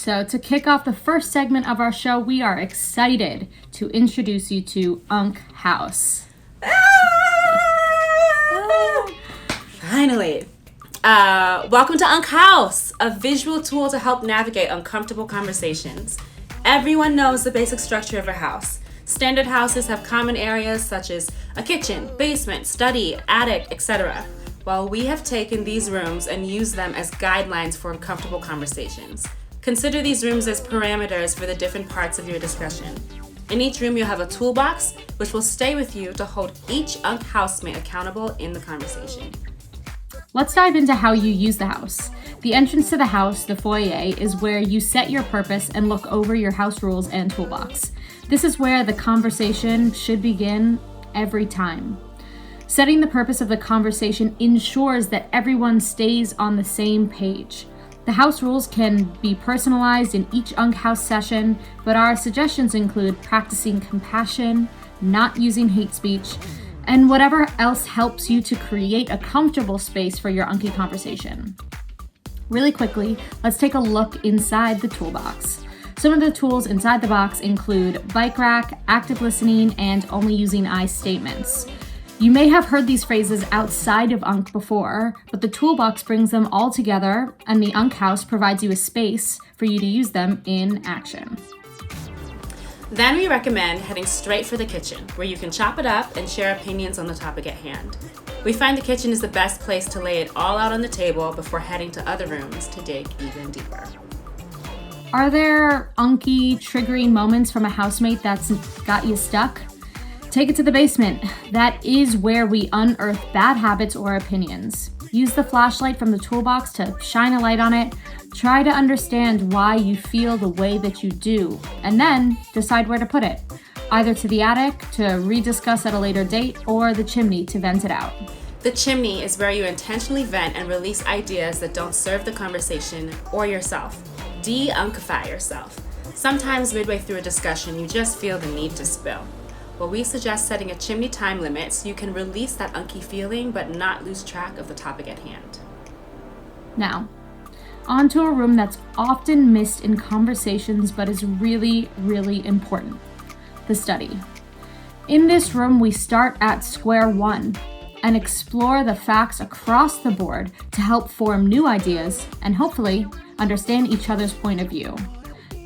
So to kick off the first segment of our show, we are excited to introduce you to Unck House. Finally. Welcome to Unck House, a visual tool to help navigate uncomfortable conversations. Everyone knows the basic structure of a house. Standard houses have common areas such as a kitchen, basement, study, attic, etc. While we have taken these rooms and used them as guidelines for uncomfortable conversations. Consider these rooms as parameters for the different parts of your discussion. In each room, you'll have a toolbox, which will stay with you to hold each Unck housemate accountable in the conversation. Let's dive into how you use the house. The entrance to the house, the foyer, is where you set your purpose and look over your house rules and toolbox. This is where the conversation should begin every time. Setting the purpose of the conversation ensures that everyone stays on the same page. The house rules can be personalized in each Unck House session, but our suggestions include practicing compassion, not using hate speech, and whatever else helps you to create a comfortable space for your Uncky conversation. Really quickly, let's take a look inside the toolbox. Some of the tools inside the box include bike rack, active listening, and only using I statements. You may have heard these phrases outside of Unck before, but the toolbox brings them all together, and the Unck House provides you a space for you to use them in action. Then we recommend heading straight for the kitchen, where you can chop it up and share opinions on the topic at hand. We find the kitchen is the best place to lay it all out on the table before heading to other rooms to dig even deeper. Are there Uncky triggering moments from a housemate that's got you stuck? Take it to the basement. That is where we unearth bad habits or opinions. Use the flashlight from the toolbox to shine a light on it. Try to understand why you feel the way that you do, and then decide where to put it. Either to the attic to rediscuss at a later date, or the chimney to vent it out. The chimney is where you intentionally vent and release ideas that don't serve the conversation or yourself. De-unkify yourself. Sometimes midway through a discussion, you just feel the need to spill. Well, we suggest setting a chimney time limit so you can release that unky feeling but not lose track of the topic at hand. Now, on to a room that's often missed in conversations but is really, really important. The study. In this room, we start at square one and explore the facts across the board to help form new ideas and hopefully understand each other's point of view.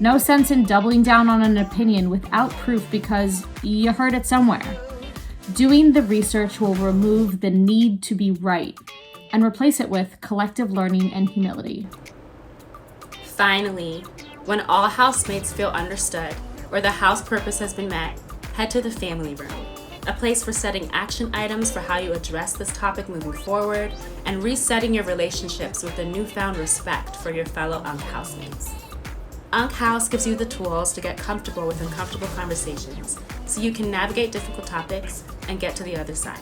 No sense in doubling down on an opinion without proof because you heard it somewhere. Doing the research will remove the need to be right and replace it with collective learning and humility. Finally, when all housemates feel understood or the house purpose has been met, head to the family room, a place for setting action items for how you address this topic moving forward and resetting your relationships with a newfound respect for your fellow Unck housemates. Unck House gives you the tools to get comfortable with uncomfortable conversations so you can navigate difficult topics and get to the other side.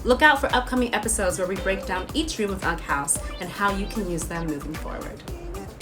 Look out for upcoming episodes where we break down each room of Unck House and how you can use them moving forward.